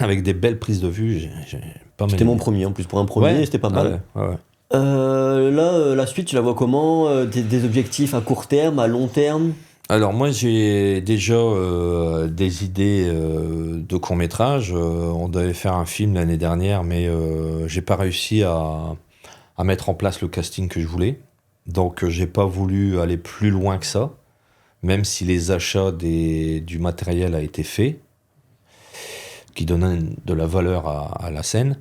avec des belles prises de vue. J'ai pas mal C'était mon aimé. premier en plus, pour un premier, Ouais. c'était pas Ah mal. ouais. Là, la suite, tu la vois comment des objectifs à court terme, à long terme? Alors moi j'ai déjà des idées de court-métrage. On devait faire un film l'année dernière, mais j'ai pas réussi à mettre en place le casting que je voulais. Donc j'ai pas voulu aller plus loin que ça, même si les achats du matériel a été fait, qui donnait de la valeur à la scène.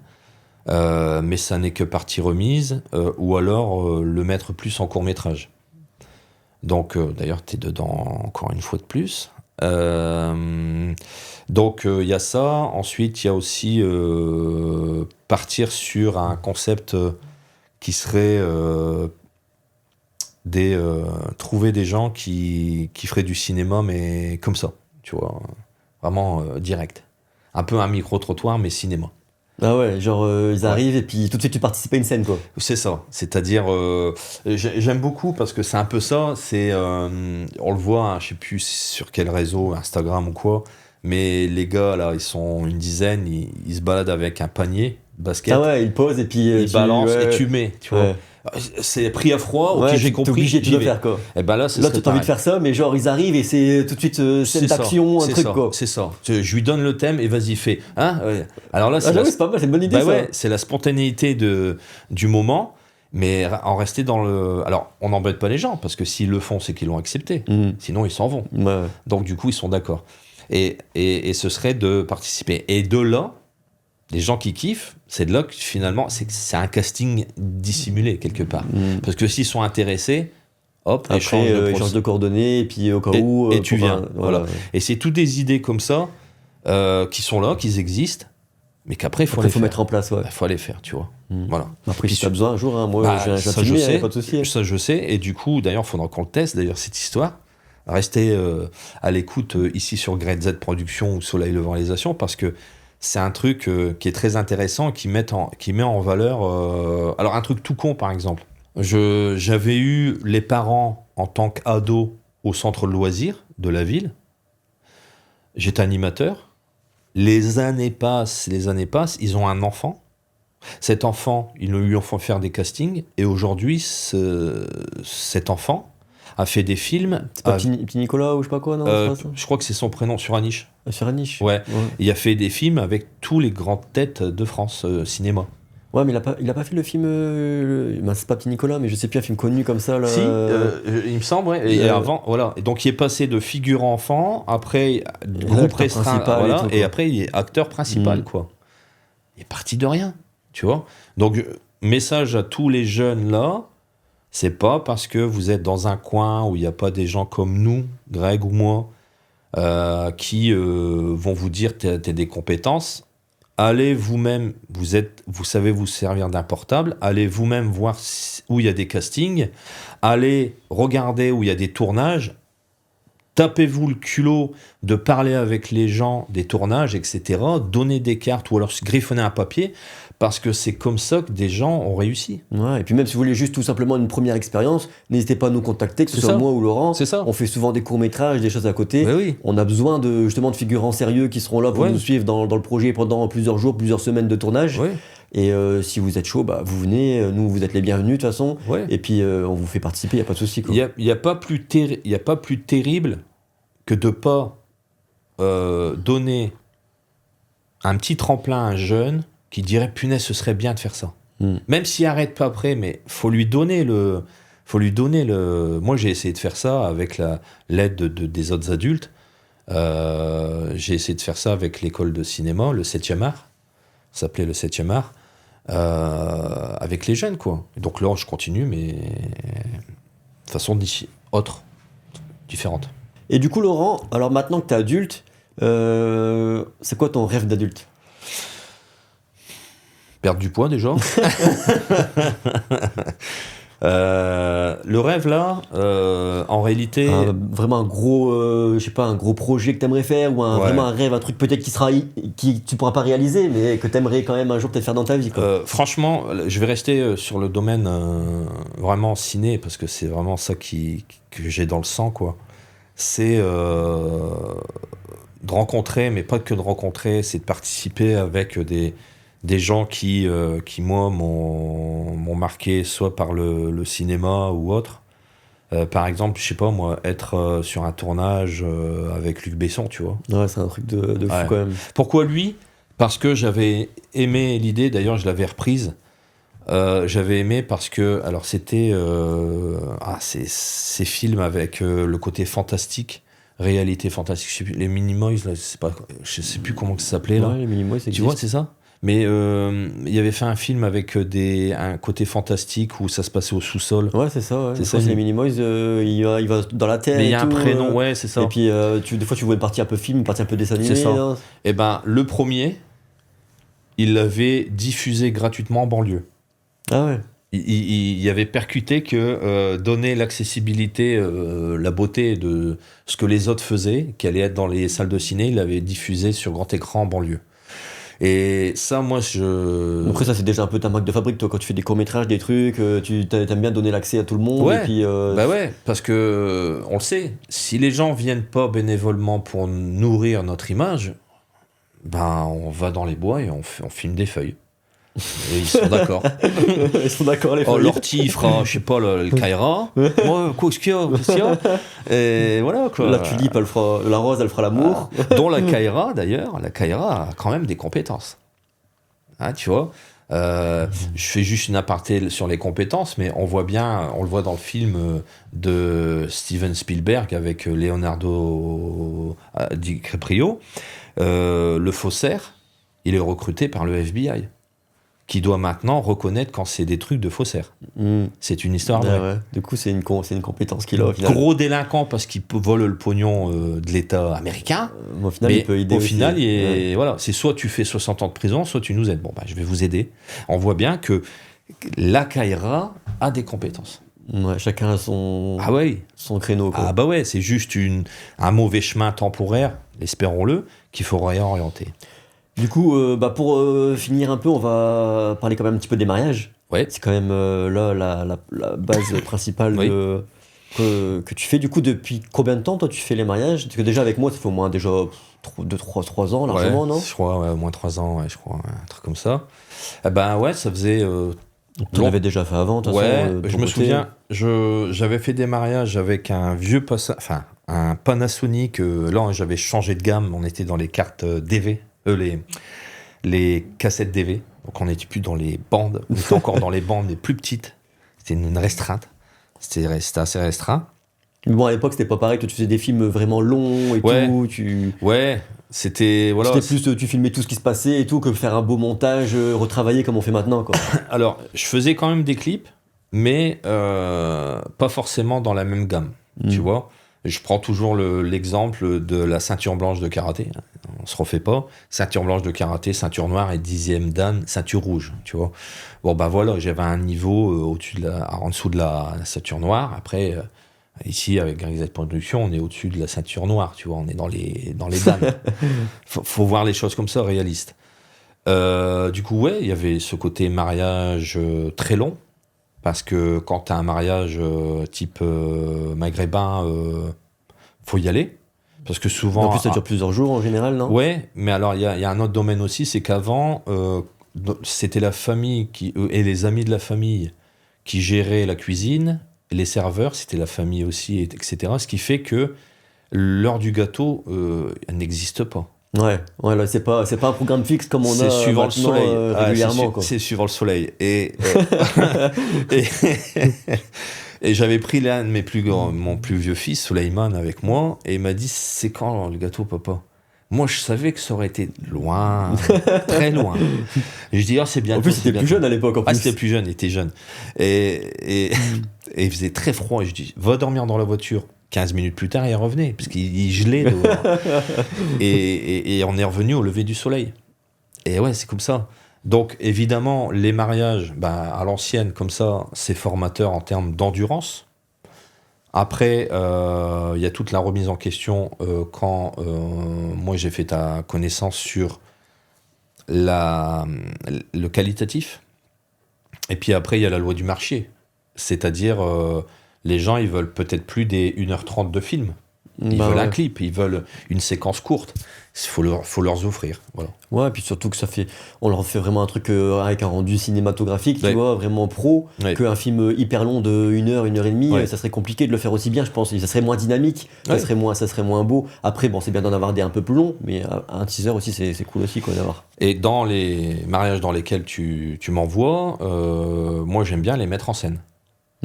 Mais ça n'est que partie remise, ou alors le mettre plus en court-métrage. Donc, d'ailleurs, tu es dedans encore une fois de plus. Donc, il y a ça. Ensuite, il y a aussi partir sur un concept qui serait trouver des gens qui feraient du cinéma, mais comme ça, tu vois, vraiment direct. Un peu un micro-trottoir, mais cinéma. Ah ouais, genre ils arrivent et puis tout de suite tu participes à une scène quoi. C'est ça, c'est-à-dire, j'aime beaucoup parce que c'est un peu ça, on le voit, hein, je sais plus sur quel réseau, Instagram ou quoi, mais les gars là, ils sont une dizaine, ils se baladent avec un panier de basket, Ah ouais, ils posent et puis ils balancent ouais, et tu mets, tu ouais. vois. C'est pris à froid, ok, Ouais, j'ai t'es compris, obligé de j'y le vais. faire quoi. Et ben là, Là tu as envie de faire ça, mais genre ils arrivent et c'est tout de suite scène C'est ça, d'action, un c'est truc ça, quoi. C'est ça. Je lui donne le thème et vas-y, fais. Hein ouais. Alors là, Ah c'est j'avoue, c'est pas mal, c'est une bonne idée bah ça. ouais, c'est la spontanéité du moment, mais en rester dans le. Alors, on n'embête pas les gens, parce que s'ils le font, c'est qu'ils l'ont accepté. Mhm. Sinon, ils s'en vont. Ouais. Donc, du coup, ils sont d'accord. Et ce serait de participer. Et de là, les gens qui kiffent, c'est de là que finalement, c'est un casting dissimulé quelque part. Mhm. Parce que s'ils sont intéressés, hop, Après, échange de échange de coordonnées, et puis au cas où... et tu pour viens, voilà. Et c'est toutes des idées comme ça qui sont là, qui existent, mais qu'après, il faut Après, les faut faire. mettre en place, ouais. Il faut les faire, tu vois. Mm. Voilà. Après, Puis si t'as besoin un jour, hein, moi, je viens ça, te je filmer, sais, pas de souci. Hein. ça, je sais. Et du coup, d'ailleurs, il faudra qu'on le teste, d'ailleurs, cette histoire. Restez à l'écoute ici sur Great Z Productions ou Soleil Levant-Réalisation, parce que c'est un truc qui est très intéressant, qui met en valeur... alors, un truc tout con, par exemple. J'avais eu les parents en tant qu'ados au centre de loisirs de la ville. J'étais animateur. Les années passent, ils ont un enfant. Cet enfant, ils lui ont fait faire des castings, et aujourd'hui, cet enfant a fait des films. C'est pas Petit Nicolas ou je sais pas quoi, non c'est pas ça je crois que c'est son prénom, sur Aniche. Sur Aniche. Ouais. Il a fait des films avec tous les grandes têtes de France cinéma. Ouais, mais il a pas fait le film. Ben, c'est pas Petit Nicolas, mais je sais plus, un film connu comme ça. Là, Si, il me semble, ouais. Et avant, voilà. Et donc, il est passé de figurant enfant, après groupe restreint, voilà, et après, il est acteur principal, quoi. Il est parti de rien, tu vois. Donc, message à tous les jeunes là, c'est pas parce que vous êtes dans un coin où il n'y a pas des gens comme nous, Greg ou moi, qui vont vous dire t'as des compétences. Allez vous-même, vous savez vous servir d'un portable, allez vous-même voir où il y a des castings, allez regarder où il y a des tournages, tapez-vous le culot de parler avec les gens des tournages, etc., donnez des cartes ou alors griffonnez un papier, parce que c'est comme ça que des gens ont réussi. Ouais, et puis même si vous voulez juste tout simplement une première expérience, n'hésitez pas à nous contacter, que ce soit moi ou Laurent. C'est ça. On fait souvent des courts-métrages, des choses à côté. Mais oui. On a besoin justement de figurants sérieux qui seront là pour nous suivre dans le projet pendant plusieurs jours, plusieurs semaines de tournage. Oui. Et si vous êtes chaud, bah, vous venez, nous vous êtes les bienvenus de toute façon. Ouais. Et puis on vous fait participer, il n'y a pas de souci. Il n'y a pas plus terrible que de ne pas donner un petit tremplin à un jeune qui dirait punaise, ce serait bien de faire ça. Même s'il arrête pas après, mais faut lui donner le. Moi, j'ai essayé de faire ça avec l'aide des autres adultes. J'ai essayé de faire ça avec l'école de cinéma, le 7e art. Ça s'appelait le 7e art. Avec les jeunes, quoi. Et donc là, je continue, mais de façon différente. Et du coup, Laurent, alors maintenant que tu es adulte, c'est quoi ton rêve d'adulte ? Perdre du poids déjà. Le rêve là, en réalité, vraiment un gros, je sais pas, un gros projet que t'aimerais faire ou vraiment un rêve, un truc peut-être qui tu pourras pas réaliser, mais que t'aimerais quand même un jour peut-être faire dans ta vie. Quoi. Franchement, je vais rester sur le domaine vraiment ciné parce que c'est vraiment ça que j'ai dans le sang, quoi. C'est de rencontrer, mais pas que de rencontrer, c'est de participer avec des gens qui moi, m'ont marqué, soit par le cinéma ou autre. Par exemple, je sais pas, moi, être sur un tournage avec Luc Besson, tu vois. Ouais, c'est un truc de fou quand même. Pourquoi lui ? Parce que j'avais aimé l'idée, d'ailleurs, je l'avais reprise. J'avais aimé parce que, alors c'était ces films avec le côté fantastique, réalité fantastique, je sais plus, les Minimoys, là, je sais plus comment ça s'appelait, là. Ouais, les Minimoys, tu vois, c'est ça ? Mais il avait fait un film avec un côté fantastique où ça se passait au sous-sol. Ouais, c'est ça. Ouais. C'est ça. Les Minimoys, il va dans la terre. Mais il y a un prénom, ouais, c'est ça. Et puis des fois, tu vois une partie un peu film, une partie un peu dessin animé. C'est ça. Et ben, le premier, il l'avait diffusé gratuitement en banlieue. Ah ouais. Il avait percuté que donner l'accessibilité, la beauté de ce que les autres faisaient, qui allait être dans les salles de ciné, il l'avait diffusé sur grand écran en banlieue. Et ça, moi, Après, ça, c'est déjà un peu ta marque de fabrique, toi, quand tu fais des courts-métrages, des trucs, tu aimes bien donner l'accès à tout le monde. Ouais, et puis, bah ouais, parce que, on le sait, si les gens viennent pas bénévolement pour nourrir notre image, ben, on va dans les bois et on filme des feuilles. Et ils sont d'accord. Ils sont d'accord, les feuilles. L'ortie, il fera, je sais pas, le Kaira. Moi, qu'est-ce qu'il y a Et voilà, quoi. La tulipe, la rose, elle fera l'amour. Dont la Kaira, d'ailleurs, la Kaira a quand même des compétences. Hein, tu vois je fais juste une aparté sur les compétences, mais on voit bien, on le voit dans le film de Steven Spielberg avec Leonardo DiCaprio. Le faussaire, il est recruté par le FBI. qui doit maintenant reconnaître quand c'est des trucs de faussaires. C'est une histoire vraie. Ouais. Du coup, c'est une compétence qu'il a au final. Gros délinquant parce qu'il vole le pognon de l'État américain. Au final, mais il peut aider au aussi. final, voilà, c'est soit tu fais 60 ans de prison, soit tu nous aides. Bon, je vais vous aider. On voit bien que la Kaira a des compétences. Ouais, chacun a son créneau. Quoi. Ah bah ouais, c'est juste un mauvais chemin temporaire, espérons-le, qu'il faut réorienter. Du coup, pour finir un peu, on va parler quand même un petit peu des mariages. Ouais. C'est quand même là la base principale que tu fais. Du coup, depuis combien de temps, toi, tu fais les mariages? Parce que déjà, avec moi, ça fait au moins déjà 3 ans, largement, non? Je crois, au moins 3 ans, je crois, un truc comme ça. Ça faisait... Tu l'avais déjà fait avant, de toute façon. Je me souviens, j'avais fait des mariages avec un vieux un Panasonic. Là, j'avais changé de gamme. On était dans les cartes DV, les cassettes DV. Donc, on n'était plus dans les bandes. On était encore dans les bandes les plus petites. C'était une restreinte. C'était assez restreint. Bon, à l'époque, c'était pas pareil. Toi, tu faisais des films vraiment longs et tout. Ouais. C'était plus tu filmais tout ce qui se passait et tout que faire un beau montage retravaillé comme on fait maintenant, quoi. Alors, je faisais quand même des clips, mais pas forcément dans la même gamme, tu vois. Je prends toujours l'exemple de la ceinture blanche de karaté. On se refait pas. Ceinture blanche de karaté, ceinture noire et 10e dan, ceinture rouge, tu vois. Bon, voilà, j'avais un niveau en dessous de la ceinture noire. Après, ici, avec Grisette Production, on est au-dessus de la ceinture noire, tu vois. On est dans les dan. Faut voir les choses comme ça, réalistes. Du coup, il y avait ce côté mariage très long. Parce que quand tu as un mariage type maghrébin, faut y aller. Parce que souvent... En plus, ça dure plusieurs jours en général, non? Ouais, mais alors il y a un autre domaine aussi, c'est qu'avant, c'était la famille et les amis de la famille qui géraient la cuisine, et les serveurs, c'était la famille aussi, etc. Ce qui fait que l'heure du gâteau, elle n'existe pas. Ouais, là, c'est pas un programme fixe comme on a suivant le soleil. Régulièrement. C'est suivant le soleil. Et j'avais pris l'un de mon plus vieux fils, Souleyman, avec moi, et il m'a dit, c'est quand le gâteau, papa? Moi, je savais que ça aurait été loin, très loin. Et je dis, c'est bientôt. En plus, il était plus jeune à l'époque. C'était plus jeune, il était jeune. Et il faisait très froid, et je dis, va dormir dans la voiture. 15 minutes plus tard, il revenait, parce qu'il gelait dehors. et on est revenu au lever du soleil. Et ouais, c'est comme ça. Donc, évidemment, les mariages, à l'ancienne, comme ça, c'est formateur en termes d'endurance. Après, il y a toute la remise en question quand moi, j'ai fait ta connaissance sur le qualitatif. Et puis après, il y a la loi du marché. C'est-à-dire... les gens, ils veulent peut-être plus des 1h30 de film. Ils veulent un clip, ils veulent une séquence courte. Il faut leur offrir. Voilà. Ouais, et puis surtout que on leur fait vraiment un truc avec un rendu cinématographique, tu vois, vraiment pro, qu'un film hyper long de 1h, 1h30, ça serait compliqué de le faire aussi bien, je pense. Ça serait moins dynamique, ça serait moins beau. Après, c'est bien d'en avoir des un peu plus longs, mais un teaser aussi, c'est cool aussi, quoi, d'avoir. Et dans les mariages dans lesquels tu m'envoies, moi, j'aime bien les mettre en scène.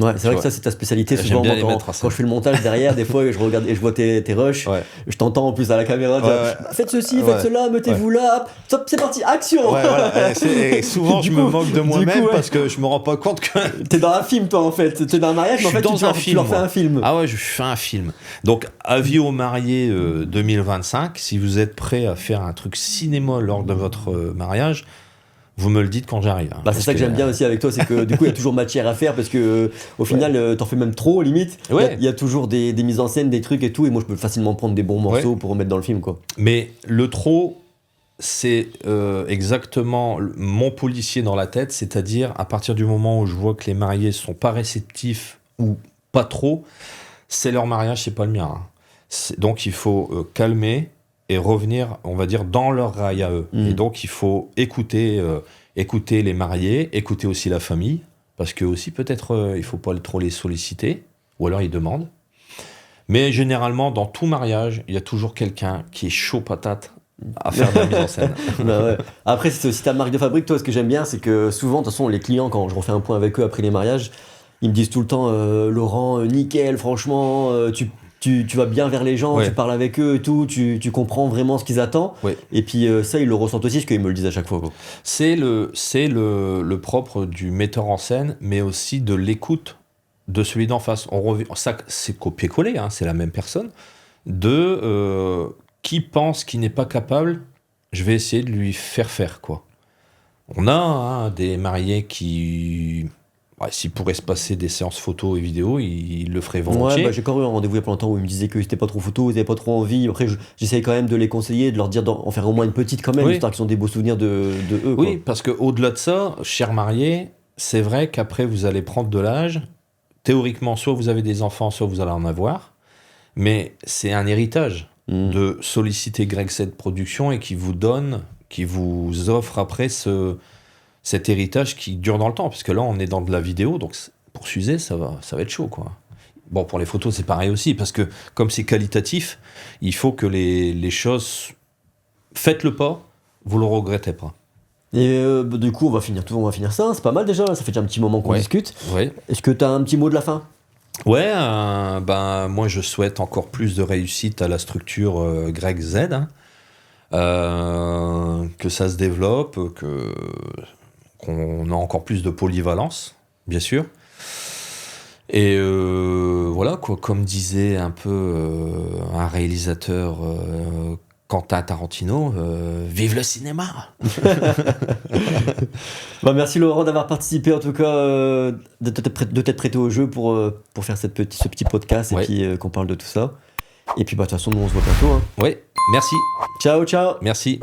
Ouais, c'est vrai que ça, c'est ta spécialité. Souvent, quand je fais le montage derrière, des fois, je regarde et je vois tes rushs. Ouais. Je t'entends en plus à la caméra. Faites ceci, faites cela, mettez-vous là. Hop, c'est parti, action. Ouais, voilà. Et souvent, je me moque de moi-même parce que je me rends pas compte que. T'es dans un film, toi, en fait. T'es dans un mariage, mais en fait, tu leur fais un film. Ah ouais, je fais un film. Donc, avis aux mariés 2025, si vous êtes prêts à faire un truc cinéma lors de votre mariage, vous me le dites quand j'arrive. C'est ça que j'aime bien aussi avec toi, c'est que du coup il y a toujours matière à faire parce que au final t'en fais même trop limite. Il y a toujours des mises en scène, des trucs et tout, et moi je peux facilement prendre des bons morceaux pour remettre dans le film, quoi. Mais le trop, c'est exactement mon policier dans la tête, c'est-à-dire à partir du moment où je vois que les mariés sont pas réceptifs ou pas trop, c'est leur mariage, c'est pas le mien. Donc il faut calmer et revenir, on va dire, dans leur rail à eux. Et donc, il faut écouter les mariés, écouter aussi la famille, parce que aussi, peut-être, il ne faut pas trop les solliciter, ou alors ils demandent. Mais généralement, dans tout mariage, il y a toujours quelqu'un qui est chaud patate à faire de la mise en scène. Après, c'est aussi ta marque de fabrique. Toi, ce que j'aime bien, c'est que souvent, de toute façon, les clients, quand je refais un point avec eux après les mariages, ils me disent tout le temps, Laurent, nickel, franchement, tu vas bien vers les gens, Ouais. tu parles avec eux et tout, tu comprends vraiment ce qu'ils attendent. Ouais. Et puis ça, ils le ressentent aussi, parce qu'ils me le disent à chaque fois, quoi. C'est le propre du metteur en scène, mais aussi de l'écoute de celui d'en face. Ça, c'est copier-coller, hein, c'est la même personne. Qui pense qu'il n'est pas capable, je vais essayer de lui faire, quoi. On a des mariés qui, s'il pourrait se passer des séances photos et vidéos, ils le feraient volontiers. Ouais, j'ai encore eu un rendez-vous il y a pas longtemps où ils me disaient qu'ils étaient pas trop photos, ils avaient pas trop envie. Après, j'essaye quand même de les conseiller, de leur dire d'en faire au moins une petite quand même, Oui. histoire qu'ils ont des beaux souvenirs de eux, quoi. Oui, parce qu'au-delà de ça, cher marié, c'est vrai qu'après vous allez prendre de l'âge. Théoriquement, soit vous avez des enfants, soit vous allez en avoir. Mais c'est un héritage de solliciter Greg 7 Productions et qui vous offre après cet héritage qui dure dans le temps. Parce que là, on est dans de la vidéo, donc pour s'user, ça va être chaud, quoi. Bon, pour les photos, c'est pareil aussi, parce que comme c'est qualitatif, il faut que les choses... Faites-le pas, vous le regrettez pas. Et du coup, on va finir ça, c'est pas mal déjà, ça fait déjà un petit moment qu'on discute. Ouais. Est-ce que t'as un petit mot de la fin? Ouais, moi je souhaite encore plus de réussite à la structure Greg Z, hein. Que ça se développe, qu'on a encore plus de polyvalence, bien sûr. Et voilà, quoi, comme disait un peu un réalisateur, Quentin Tarantino, vive le cinéma. Merci Laurent d'avoir participé, en tout cas, de t'être prêté au jeu pour faire ce petit podcast et puis qu'on parle de tout ça. Et puis de toute façon, nous on se voit bientôt, hein. Ouais, merci. Ciao, ciao. Merci.